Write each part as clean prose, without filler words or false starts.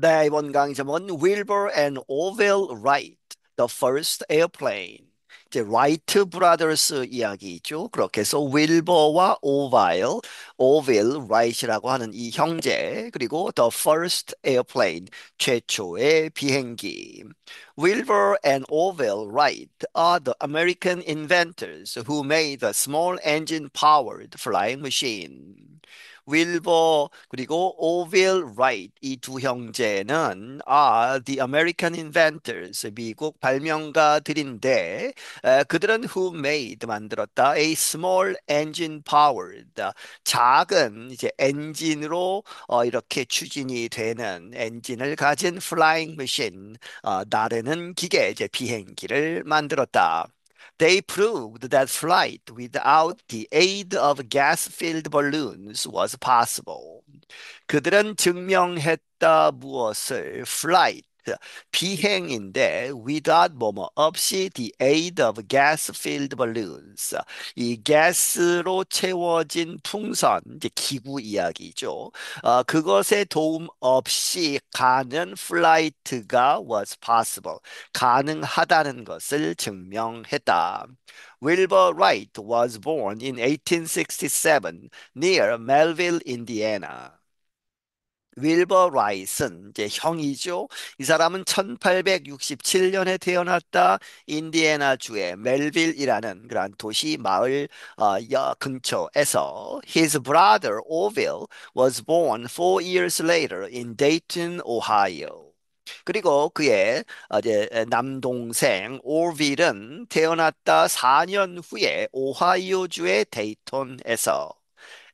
네, 이번 강의 제목은 Wilbur and Orville Wright, The First Airplane. 이제 라이트 브라더스 이야기죠. 그렇게 해서 윌버와 오빌 라이트라고 하는 이 형제, 그리고 The First Airplane, 최초의 비행기. Wilbur and Orville Wright are the American inventors who made the small engine-powered flying machine. 윌버 그리고 오빌 라이트 이 두 형제는 the American inventors 미국 발명가들인데 그들은 who made 만들었다 a small engine powered 작은 이제 엔진으로 이렇게 추진이 되는 엔진을 가진 flying machine 나르는 기계 이제 비행기를 만들었다. They proved that flight without the aid of gas-filled balloons was possible. 그들은 증명했다 무엇을 flight 비행인데 without 뭐뭐 없이 the aid of gas-filled balloons 이 가스로 채워진 풍선 이제 기구 이야기죠. 그것의 도움 없이 가는 플라이트가 was possible 가능하다는 것을 증명했다. Wilbur Wright was born in 1867 near Melville, Indiana. 윌버 라이슨 이제 형이죠. 이 사람은 1867년에 태어났다. 인디애나주의 멜빌이라는 그런 도시 마을 근처에서 His brother Orville was born 4 years later in Dayton, Ohio. 그리고 그의 이제 남동생 오빌은 태어났다 4년 후에 오하이오주의 데이톤에서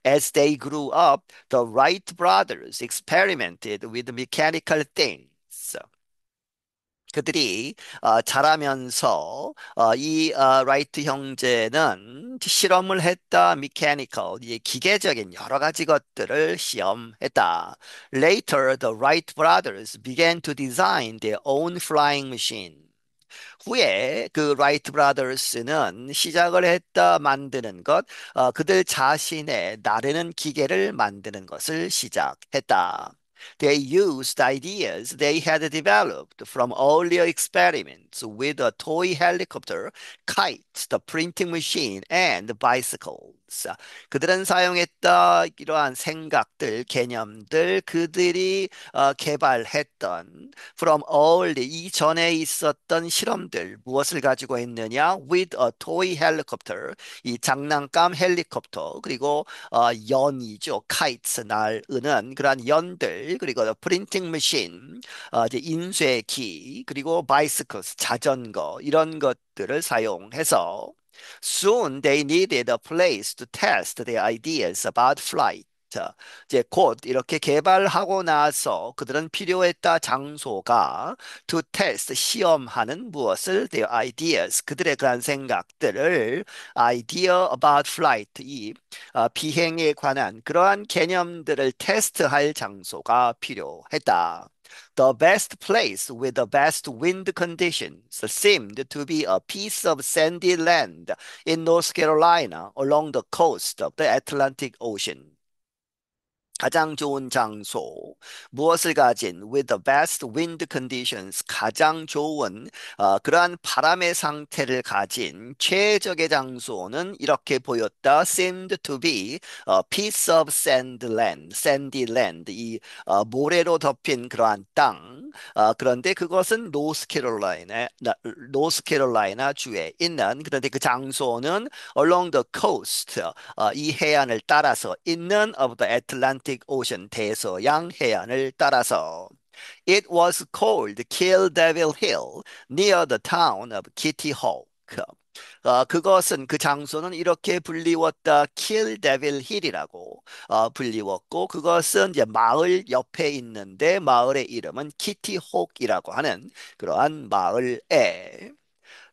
As they grew up, the Wright brothers experimented with mechanical things. 그들이 자라면서 이 라이트 형제는 실험을 했다. mechanical, 이 기계적인 여러 가지 것들을 시험했다. Later, the Wright brothers began to design their own flying machine. 후에 그 라이트 브라더스는 시작을 했다 만드는 것, 그들 자신의 나르는 기계를 만드는 것을 시작했다. They used ideas they had developed from earlier experiments with a toy helicopter, kites, the printing machine, and bicycles. 그들은 사용했다 이러한 생각들, 개념들, 그들이 개발했던 from early 이전에 있었던 실험들 무엇을 가지고 있느냐? With a toy helicopter 이 장난감 헬리콥터 그리고 연이죠. kites 날으는 그러한 연들 그리고 the printing machine 이제 인쇄기 그리고 bicycles 자전거 이런 것들을 사용해서 Soon they needed a place to test their ideas about flight. 이제 곧 이렇게 개발하고 나서 그들은 필요했다 장소가 to test 시험하는 무엇을 their ideas 그들의 그런 생각들을 idea about flight 이 비행에 관한 그러한 개념들을 테스트할 장소가 필요했다. The best place with the best wind conditions seemed to be a piece of sandy land in North Carolina along the coast of the Atlantic Ocean. 가장 좋은 장소, 무엇을 가진 with the best wind conditions, 가장 좋은 그러한 바람의 상태를 가진 최적의 장소는 이렇게 보였다. seemed to be a piece of sand land, sandy land, 이 모래로 덮인 그러한 땅. 그런데 그것은 노스캐롤라이나 주에 있는 그런데 그 장소는 along the coast, 이 해안을 따라서 있는 of the Atlantic Ocean, 대서양 해안을 따라서 It was called Kill Devil Hill near the town of Kitty Hawk. 그것은 그 장소는 이렇게 불리웠다. Kill Devil Hill이라고 불리웠고 그것은 이제 마을 옆에 있는데 마을의 이름은 키티 혹이라고 하는 그러한 마을에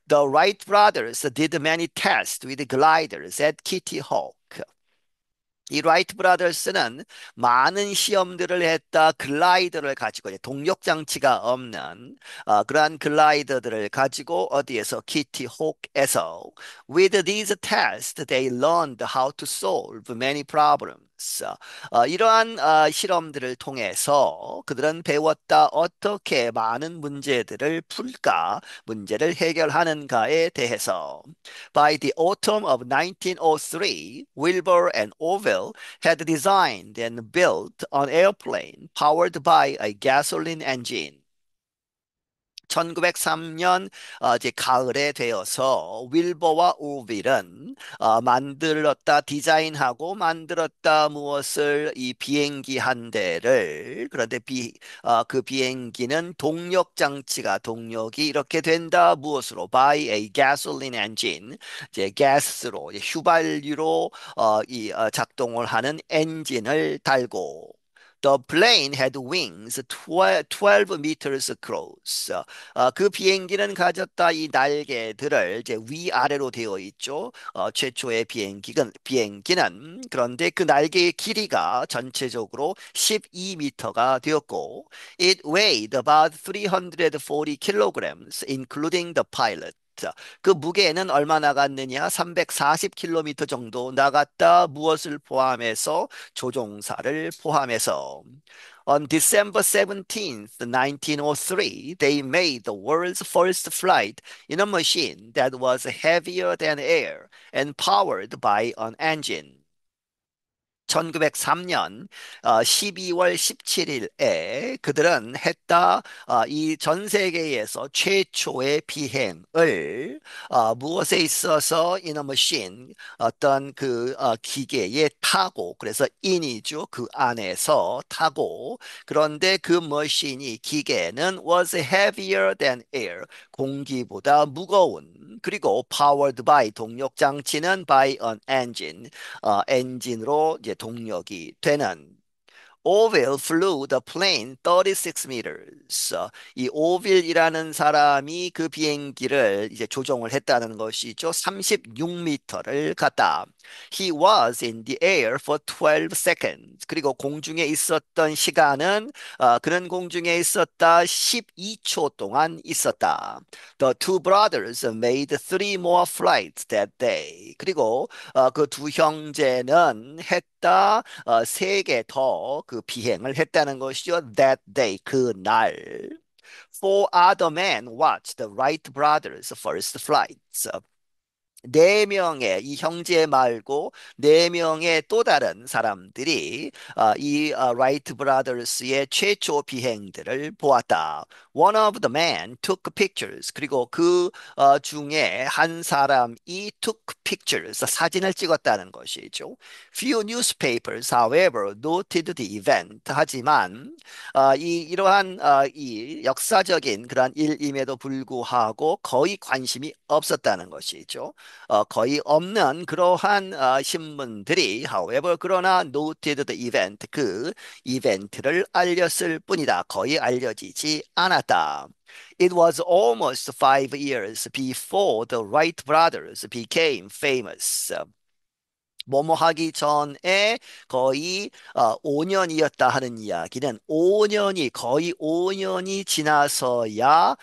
The Wright brothers did many tests with gliders at Kitty Hawk. 이 라이트 브라더스는 많은 시험들을 했다. 글라이더를 가지고 이제 동력 장치가 없는 그러한 글라이더들을 가지고 어디에서 키티 혹에서 with these tests they learned how to solve many problems. 이러한 실험들을 통해서 그들은 배웠다. 어떻게 많은 문제들을 풀까, 문제를 해결하는가에 대해서. By the autumn of 1903, Wilbur and Orville had designed and built an airplane powered by a gasoline engine. 1903년 이제 가을에 되어서 윌버와 오빌은 만들었다 디자인하고 만들었다 무엇을 이 비행기 한 대를 그런데 그 비행기는 동력 장치가 동력이 이렇게 된다 무엇으로 by a gasoline engine 이제 가스로 이제 휘발유로 작동을 하는 엔진을 달고 The plane had wings 12 meters across. 그 비행기는 가졌다 이 날개들을 이제 위아래로 되어 있죠. 최초의 비행기는 그런데 그 날개의 길이가 전체적으로 12m가 되었고, it weighed about 340 kilograms, including the pilot. 자, 그 무게는 얼마 나갔느냐? 340km 정도 나갔다. 무엇을 포함해서? 조종사를 포함해서. On December 17th, 1903, they made the world's first flight in a machine that was heavier than air and powered by an engine. 1903년 12월 17일에 그들은 했다 이 전 세계에서 최초의 비행을 무엇에 있어서 in a machine 어떤 그 기계에 타고 그래서 in이죠 그 안에서 타고 그런데 그 머신이 기계는 was heavier than air 공기보다 무거운 그리고 powered by 동력 장치는 by an engine 엔진으로 이제 동력이 되는 Orville flew the plane 36 meters. 이 오빌이라는 사람이 그 비행기를 이제 조종을 했다는 것이죠. 36m를 갔다. He was in the air for 12 seconds. 그리고 공중에 있었던 시간은 그는 공중에 있었다 12초 동안 있었다. The two brothers made three more flights that day. 그리고 그 두 형제는 했다 세 개 더 그 비행을 했다는 것이죠. That day 그날. Four other men watched the Wright brothers' first flights. 네 명의 이 형제 말고 네 명의 또 다른 사람들이 이 라이트 브라더스의 최초 비행들을 보았다. One of the men took pictures. 그리고 그 중에 한 사람이 took pictures, 사진을 찍었다는 것이죠. Few newspapers, however, noted the event. 하지만 이러한 이 역사적인 그런 일임에도 불구하고 거의 관심이 없었다는 것이죠. 거의 없는 그러한 신문들이 however 그러나 noted the event 그 이벤트를 알렸을 뿐이다. 거의 알려지지 않았다. It was almost 5 years before the Wright brothers became famous. 뭐뭐 하기 전에 거의 5년이었다 하는 이야기는 5년이 거의 5년이 지나서야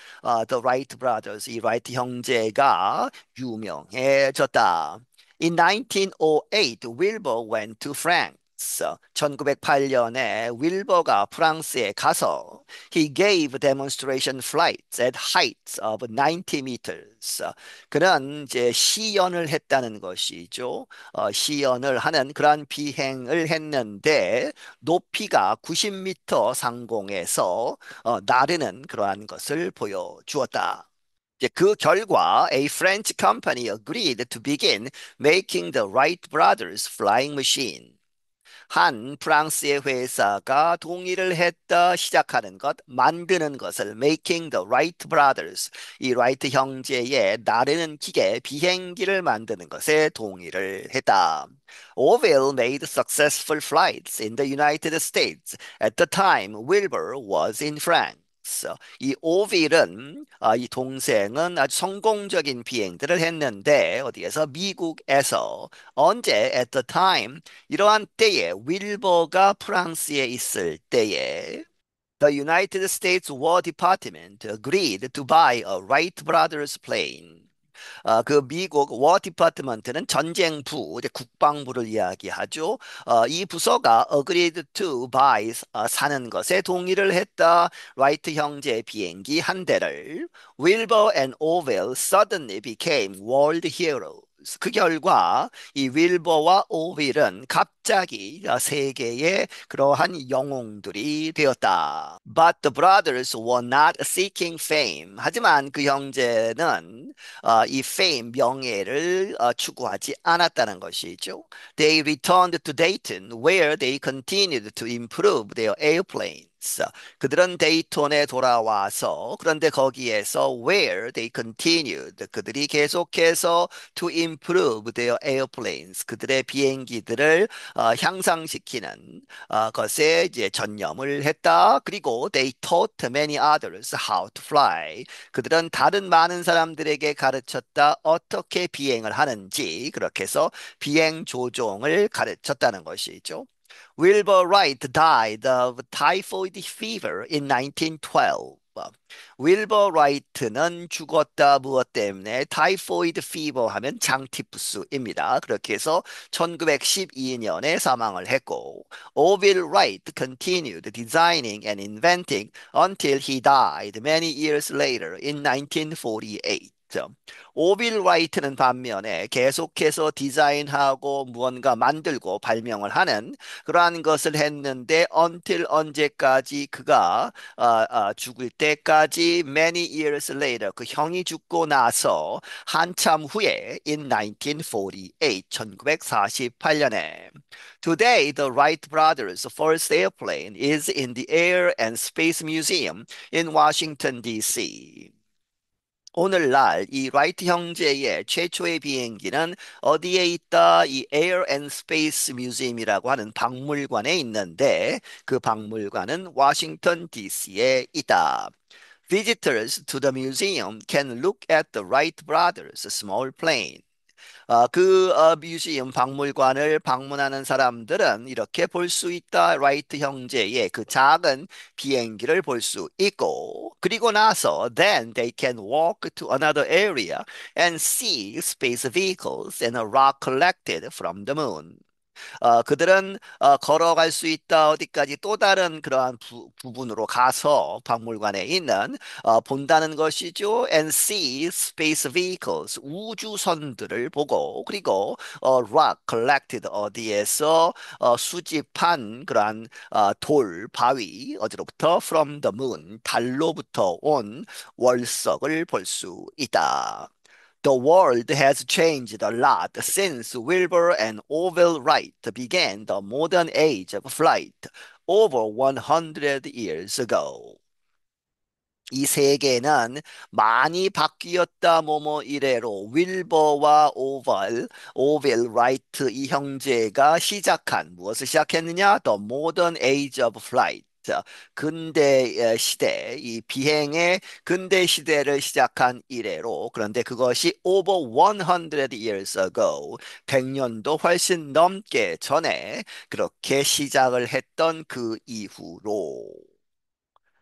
The Wright Brothers, 이 라이트 형제가 유명해졌다. In 1908, Wilbur went to France. 1908년에 윌버가 프랑스에 가서 he gave demonstration flights at heights of 90 meters. 그는 이제 시연을 했다는 것이죠. 시연을 하는 그러한 비행을 했는데 높이가 90m 상공에서 나르는 그러한 것을 보여주었다. 이제 그 결과 a French company agreed to begin making the Wright brothers flying machine. 한 프랑스의 회사가 동의를 했다 시작하는 것, 만드는 것을 making the Wright brothers, 이 라이트 형제의 나르는 기계 비행기를 만드는 것에 동의를 했다. Orville made successful flights in the United States. At the time, Wilbur was in France. 이 오빌은 이 동생은 아주 성공적인 비행들을 했는데 어디에서 미국에서 언제 at the time 이러한 때에 윌버가 프랑스에 있을 때에 The United States War Department agreed to buy a Wright Brothers plane. 그 미국 워 디파트먼트는 전쟁부, 이제 국방부를 이야기하죠. 이 부서가 agreed to buy 사는 것에 동의를 했다. 라이트 형제의 비행기 한 대를 Wilbur and Orville suddenly became world heroes. 그 결과 이 윌버와 오윌은 갑자기 세계의 그러한 영웅들이 되었다. But the brothers were not seeking fame. 하지만 그 형제는 이 fame, 명예를 추구하지 않았다는 것이죠. They returned to Dayton, where they continued to improve their airplanes. 그들은 데이톤에 돌아와서 그런데 거기에서 where they continued 그들이 계속해서 to improve their airplanes 그들의 비행기들을 향상시키는 것에 이제 전념을 했다. 그리고 they taught many others how to fly. 그들은 다른 많은 사람들에게 가르쳤다. 어떻게 비행을 하는지 그렇게 해서 비행 조종을 가르쳤다는 것이죠. Wilbur Wright died of typhoid fever in 1912. 윌버 라이트는 죽었다 무엇 때문에 타이포이드 피버 하면 장티푸스입니다. 그렇게 해서 1912년에 사망을 했고 오빌 라이트 continued designing and inventing until he died many years later in 1948. 오빌 라이트는 반면에 계속해서 디자인하고 무언가 만들고 발명을 하는 그러한 것을 했는데 until 언제까지 그가 죽을 때까지 many years later 그 형이 죽고 나서 한참 후에 in 1948 1948년에 Today the Wright brothers' first airplane is in the Air and Space Museum in Washington D.C. 오늘날 이 라이트 형제의 최초의 비행기는 어디에 있다? 이 Air and Space Museum이라고 하는 박물관에 있는데 그 박물관은 워싱턴 DC에 있다. Visitors to the museum can look at the Wright brothers' small plane. 뮤지엄 박물관을 방문하는 사람들은 이렇게 볼 수 있다. 라이트 형제의 그 작은 비행기를 볼 수 있고, 그리고 나서 then they can walk to another area and see space vehicles and a rock collected from the moon. 그들은 걸어갈 수 있다. 어디까지 또 다른 그러한 부분으로 가서 박물관에 있는 본다는 것이죠. And see space vehicles 우주선들을 보고 그리고 rock collected 어디에서 수집한 그러한 돌, 바위 어디로부터 from the moon 달로부터 온 월석을 볼 수 있다. The world has changed a lot since Wilbur and Orville Wright began the modern age of flight over 100 years ago. 이 세계는 많이 바뀌었다 뭐뭐 이래로 윌버와 오벨 라이트 이 형제가 시작한 무엇을 시작했느냐? The modern age of flight. 근대 시대, 이 비행의 근대 시대를 시작한 이래로 그런데 그것이 over 100 years ago, 100년도 훨씬 넘게 전에 그렇게 시작을 했던 그 이후로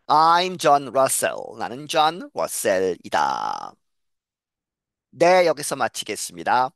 I'm John Russell. 나는 존 러셀이다. 네, 여기서 마치겠습니다.